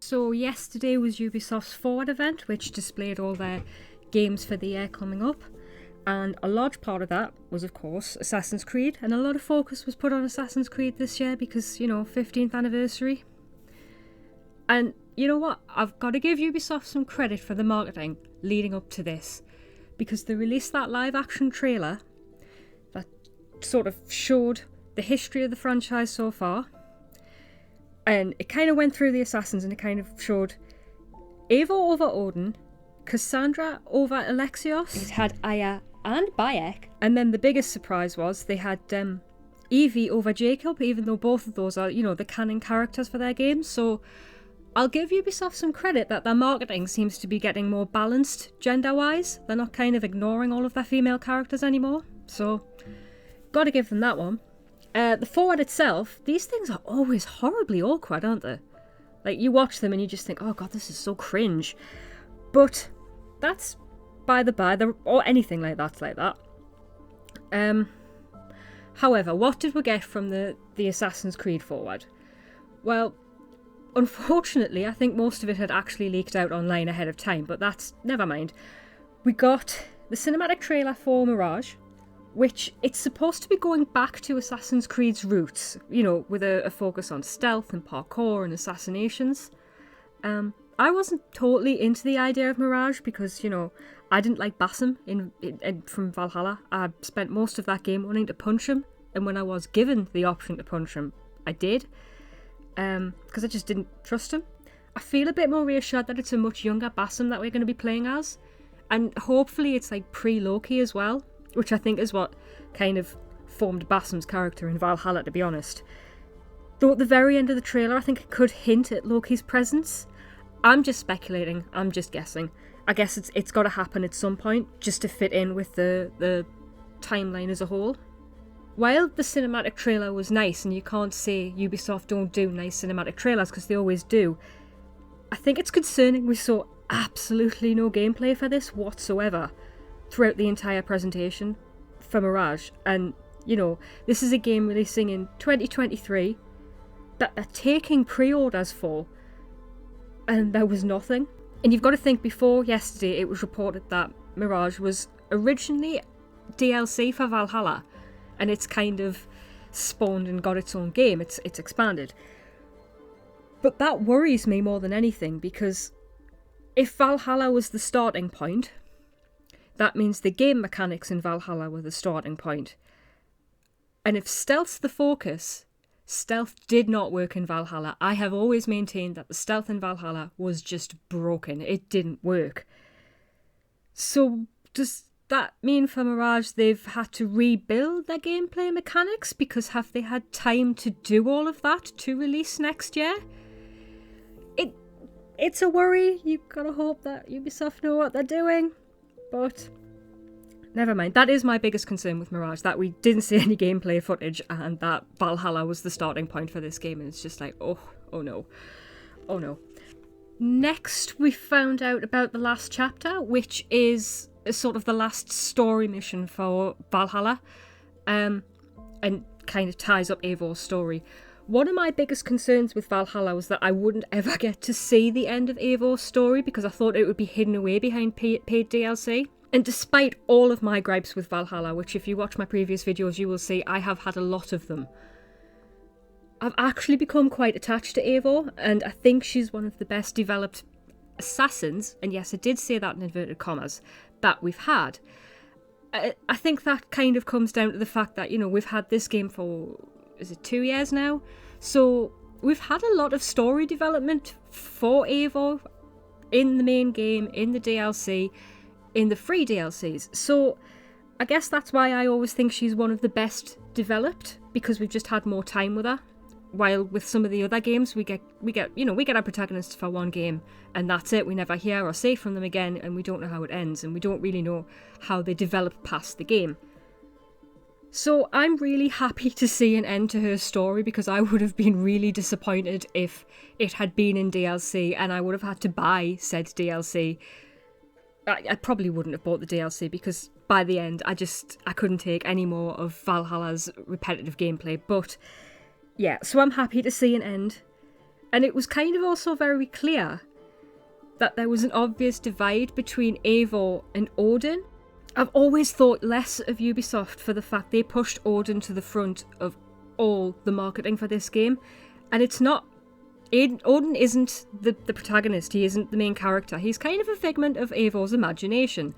So yesterday was Ubisoft's Forward event, which displayed all their games for the year coming up. And a large part of that was, of course, Assassin's Creed. And a lot of focus was put on Assassin's Creed this year because, 15th anniversary. And you know what? I've got to give Ubisoft some credit for the marketing leading up to this. Because they released that live action trailer that sort of showed the history of the franchise so far. And it kind of went through the Assassins and it kind of showed Eivor over Odin, Cassandra over Alexios. It had Aya and Bayek. And then the biggest surprise was they had Evie over Jacob, even though both of those are, the canon characters for their games. So I'll give Ubisoft some credit that their marketing seems to be getting more balanced gender-wise. They're not kind of ignoring all of their female characters anymore. So, gotta give them that one. The Forward itself, these things are always horribly awkward, aren't they? Like, you watch them and you just think, oh god, this is so cringe. But that's by the by, or anything like that's like that. However, what did we get from the Assassin's Creed Forward? Well, unfortunately, I think most of it had actually leaked out online ahead of time, but that's never mind. We got the cinematic trailer for Mirage, which it's supposed to be going back to Assassin's Creed's roots, with a focus on stealth and parkour and assassinations. I wasn't totally into the idea of Mirage because, I didn't like Basim from Valhalla. I spent most of that game wanting to punch him, and when I was given the option to punch him, I did. Because I just didn't trust him. I feel a bit more reassured that it's a much younger Basim that we're going to be playing as, and hopefully it's like pre-Loki as well, which I think is what kind of formed Basim's character in Valhalla, to be honest. Though at the very end of the trailer I think it could hint at Loki's presence. I'm just speculating, I'm just guessing. I guess it's got to happen at some point just to fit in with the timeline as a whole. While the cinematic trailer was nice, and you can't say Ubisoft don't do nice cinematic trailers because they always do, I think it's concerning we saw absolutely no gameplay for this whatsoever throughout the entire presentation for Mirage. And, this is a game releasing in 2023 that they're taking pre-orders for, and there was nothing. And you've got to think, before yesterday it was reported that Mirage was originally DLC for Valhalla, and it's kind of spawned and got its own game. It's expanded. But that worries me more than anything, because if Valhalla was the starting point, that means the game mechanics in Valhalla were the starting point. And if stealth's the focus, stealth did not work in Valhalla. I have always maintained that the stealth in Valhalla was just broken. It didn't work. So does that mean for Mirage they've had to rebuild their gameplay mechanics? Because have they had time to do all of that to release next year? It's a worry. You've got to hope that Ubisoft know what they're doing. But never mind. That is my biggest concern with Mirage, that we didn't see any gameplay footage and that Valhalla was the starting point for this game. And it's just like, oh no. Oh no. Next, we found out about the last chapter, which is sort of the last story mission for Valhalla, and kind of ties up Eivor's story. One of my biggest concerns with Valhalla was that I wouldn't ever get to see the end of Eivor's story because I thought it would be hidden away behind paid DLC. And despite all of my gripes with Valhalla, which if you watch my previous videos you will see I have had a lot of them, I've actually become quite attached to Eivor, and I think she's one of the best developed assassins, and yes, I did say that in inverted commas, that we've had. I think that kind of comes down to the fact that, we've had this game for, is it 2 years now? So we've had a lot of story development for Eivor in the main game, in the DLC, in the free DLCs. So I guess that's why I always think she's one of the best developed, because we've just had more time with her. While with some of the other games, we get our protagonists for one game and that's it. We never hear or see from them again, and we don't know how it ends, and we don't really know how they develop past the game. So I'm really happy to see an end to her story, because I would have been really disappointed if it had been in DLC and I would have had to buy said DLC. I probably wouldn't have bought the DLC because by the end I couldn't take any more of Valhalla's repetitive gameplay, but yeah, so I'm happy to see an end. And it was kind of also very clear that there was an obvious divide between Eivor and Odin. I've always thought less of Ubisoft for the fact they pushed Odin to the front of all the marketing for this game. And it's not... Odin isn't the protagonist, he isn't the main character. He's kind of a figment of Eivor's imagination,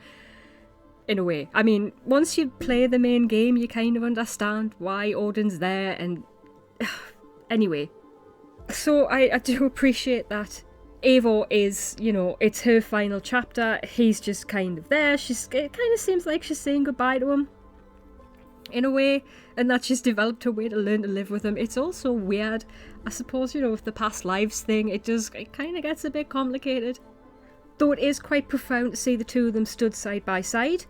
in a way. I mean, once you play the main game, you kind of understand why Odin's there, and... Anyway. So I do appreciate that Eivor is, you know, it's her final chapter. He's just kind of there. It kind of seems like she's saying goodbye to him, in a way, and that she's developed a way to learn to live with him. It's also weird, I suppose, you know, with the past lives thing, it kind of gets a bit complicated. Though it is quite profound to see the two of them stood side by side,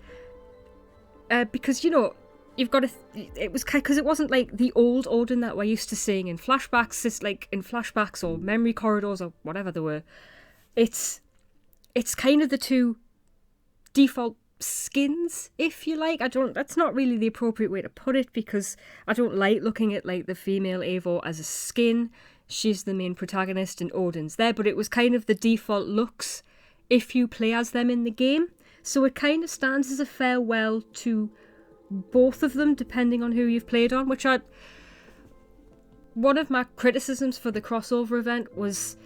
because, you know, you've got to... It was because it wasn't like the old Odin that we're used to seeing in flashbacks. It's like in flashbacks or memory corridors or whatever they were. It's kind of the two default skins, if you like. That's not really the appropriate way to put it, because I don't like looking at like the female Eivor as a skin. She's the main protagonist and Odin's there, but it was kind of the default looks if you play as them in the game. So it kind of stands as a farewell to both of them, depending on who you've played on, which one of my criticisms for the crossover event was,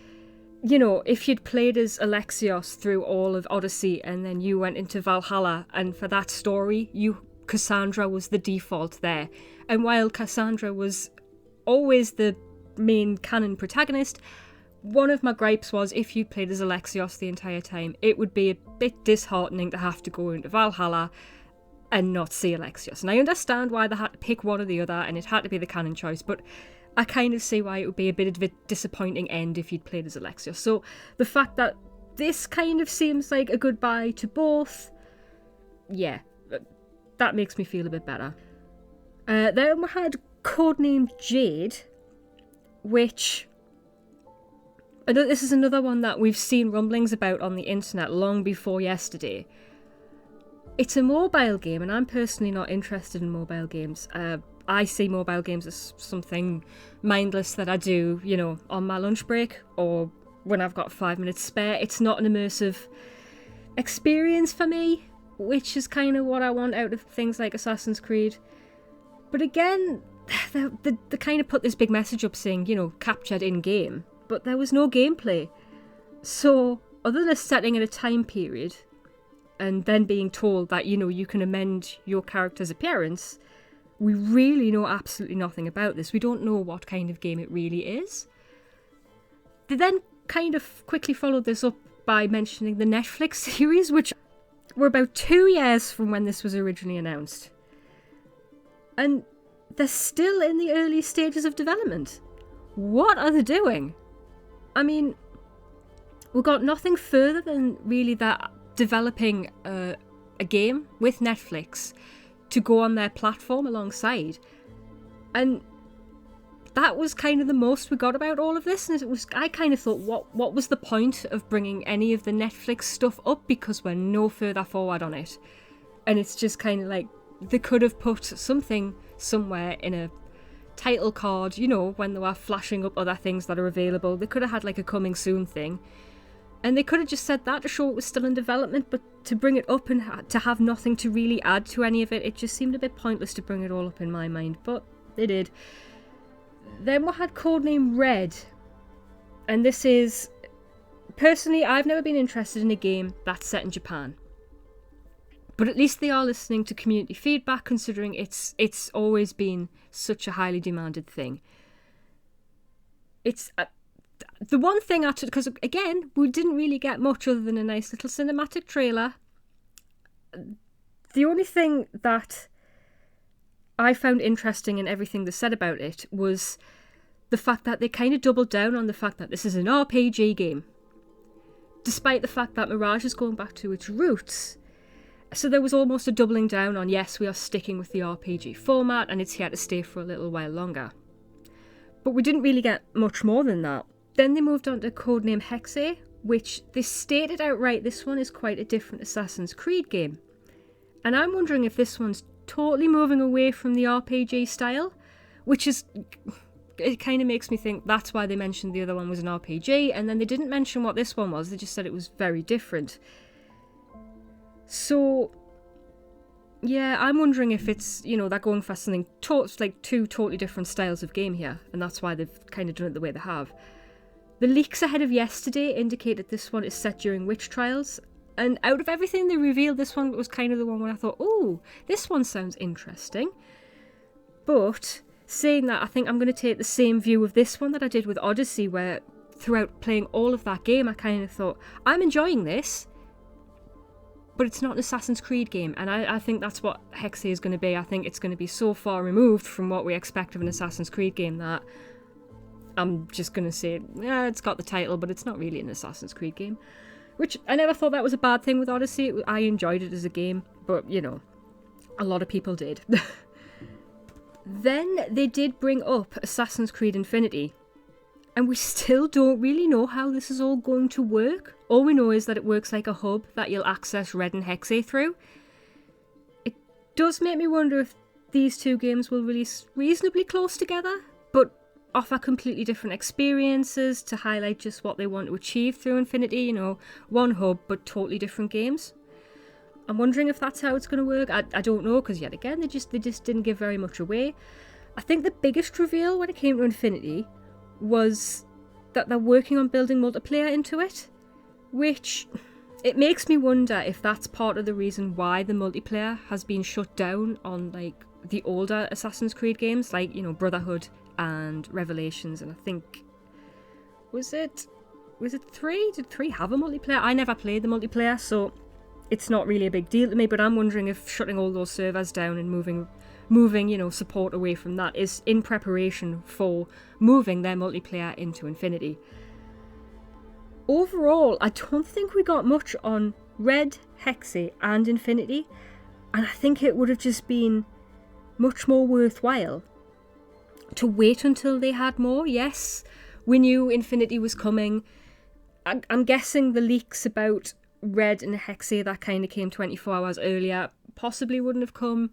you know, if you'd played as Alexios through all of Odyssey and then you went into Valhalla, and for that story, Cassandra was the default there. And while Cassandra was always the main canon protagonist, one of my gripes was if you'd played as Alexios the entire time, it would be a bit disheartening to have to go into Valhalla and not see Alexios. And I understand why they had to pick one or the other, and it had to be the canon choice, but I kind of see why it would be a bit of a disappointing end if you'd played as Alexios. So the fact that this kind of seems like a goodbye to both, yeah, that makes me feel a bit better. Then we had codename Jade, which... I know this is another one that we've seen rumblings about on the internet long before yesterday. It's a mobile game, and I'm personally not interested in mobile games. I see mobile games as something mindless that I do, you know, on my lunch break or when I've got 5 minutes spare. It's not an immersive experience for me, which is kind of what I want out of things like Assassin's Creed. But again, they kind of put this big message up saying, you know, captured in-game, but there was no gameplay. So, other than a setting in a time period, and then being told that, you know, you can amend your character's appearance, we really know absolutely nothing about this. We don't know what kind of game it really is. They then kind of quickly followed this up by mentioning the Netflix series, which were about 2 years from when this was originally announced. And they're still in the early stages of development. What are they doing? I mean, we got nothing further than really that developing a game with Netflix to go on their platform alongside, and that was kind of the most we got about all of this. And I kind of thought, what was the point of bringing any of the Netflix stuff up, because we're no further forward on it. And it's just kind of like they could have put something somewhere in a title card, you know, when they were flashing up other things that are available. They could have had like a coming soon thing. And they could have just said that to show it was still in development, but to bring it up and to have nothing to really add to any of it, it just seemed a bit pointless to bring it all up in my mind, but they did. Then we had codename Red, and this is... Personally, I've never been interested in a game that's set in Japan. But at least they are listening to community feedback, considering it's always been such a highly demanded thing. It's... the one thing I took, because again, we didn't really get much other than a nice little cinematic trailer. The only thing that I found interesting in everything they said about it was the fact that they kind of doubled down on the fact that this is an RPG game, despite the fact that Mirage is going back to its roots. So there was almost a doubling down on, yes, we are sticking with the RPG format and it's here to stay for a little while longer. But we didn't really get much more than that. Then they moved on to codename Hexay, which they stated outright this one is quite a different Assassin's Creed game. And I'm wondering if this one's totally moving away from the RPG style, which is it kind of makes me think that's why they mentioned the other one was an RPG, and then they didn't mention what this one was, they just said it was very different. So, yeah, I'm wondering if it's, you know, they're going for something, like two totally different styles of game here, and that's why they've kind of done it the way they have. The leaks ahead of yesterday indicated this one is set during witch trials, and out of everything they revealed, this one was kind of the one where I thought, oh, this one sounds interesting. But saying that, I think I'm going to take the same view of this one that I did with Odyssey, where throughout playing all of that game, I kind of thought, I'm enjoying this, but it's not an Assassin's Creed game, and I think that's what Hexay is going to be. I think it's going to be so far removed from what we expect of an Assassin's Creed game that I'm just going to say, yeah, it's got the title, but it's not really an Assassin's Creed game. Which, I never thought that was a bad thing with Odyssey. I enjoyed it as a game, but, you know, a lot of people did. Then they did bring up Assassin's Creed Infinity, and we still don't really know how this is all going to work. All we know is that it works like a hub that you'll access Red and Hexay through. It does make me wonder if these two games will release reasonably close together, but offer completely different experiences to highlight just what they want to achieve through Infinity, you know, one hub but totally different games. I'm wondering if that's how it's going to work. I don't know, because yet again, they just didn't give very much away. I think the biggest reveal when it came to Infinity was that they're working on building multiplayer into it, which it makes me wonder if that's part of the reason why the multiplayer has been shut down on like the older Assassin's Creed games, like, you know, Brotherhood and Revelations, and I think was it 3? Did 3 have a multiplayer? I never played the multiplayer, so it's not really a big deal to me, but I'm wondering if shutting all those servers down and moving, you know, support away from that is in preparation for moving their multiplayer into Infinity. Overall, I don't think we got much on Red, Hexay and Infinity, and I think it would have just been much more worthwhile to wait until they had more. Yes, we knew Infinity was coming. I'm guessing the leaks about Red and Hexay that kind of came 24 hours earlier possibly wouldn't have come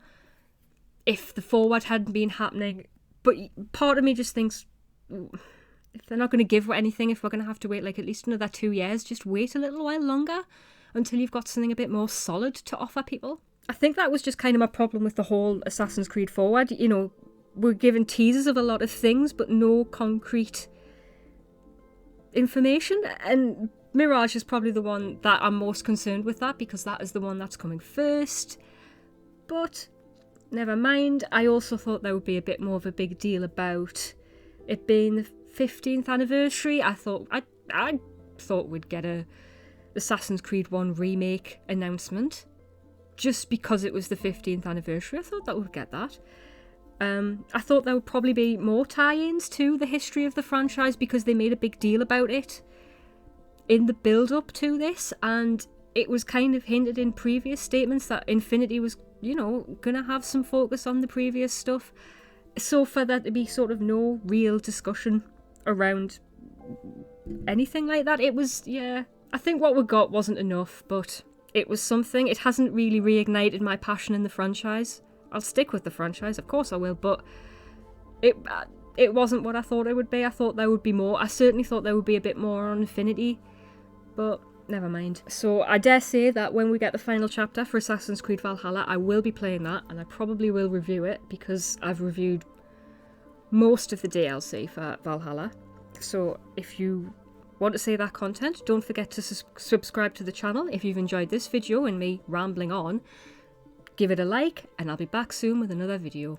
if the Forward hadn't been happening, but part of me just thinks, if they're not going to give anything, if we're going to have to wait like at least another 2 years, just wait a little while longer until you've got something a bit more solid to offer people. I think that was just kind of my problem with the whole Assassin's Creed Forward. You know, we're given teasers of a lot of things but no concrete information, and Mirage is probably the one that I'm most concerned with that, because that is the one that's coming first. But never mind. I also thought there would be a bit more of a big deal about it being the 15th anniversary. I thought we'd get a Assassin's Creed 1 remake announcement just because it was the 15th anniversary. I thought that we'd get that. I thought there would probably be more tie-ins to the history of the franchise because they made a big deal about it in the build-up to this, and it was kind of hinted in previous statements that Infinity was, you know, gonna have some focus on the previous stuff. So for there to be sort of no real discussion around anything like that, it was, yeah, I think what we got wasn't enough, but it was something. It hasn't really reignited my passion in the franchise. I'll stick with the franchise, of course I will, but it wasn't what I thought it would be. I thought there would be more. I certainly thought there would be a bit more on Infinity, but never mind. So I dare say that when we get the final chapter for Assassin's Creed Valhalla, I will be playing that, and I probably will review it because I've reviewed most of the DLC for Valhalla. So if you want to see that content, don't forget to subscribe to the channel. If you've enjoyed this video and me rambling on, give it a like, and I'll be back soon with another video.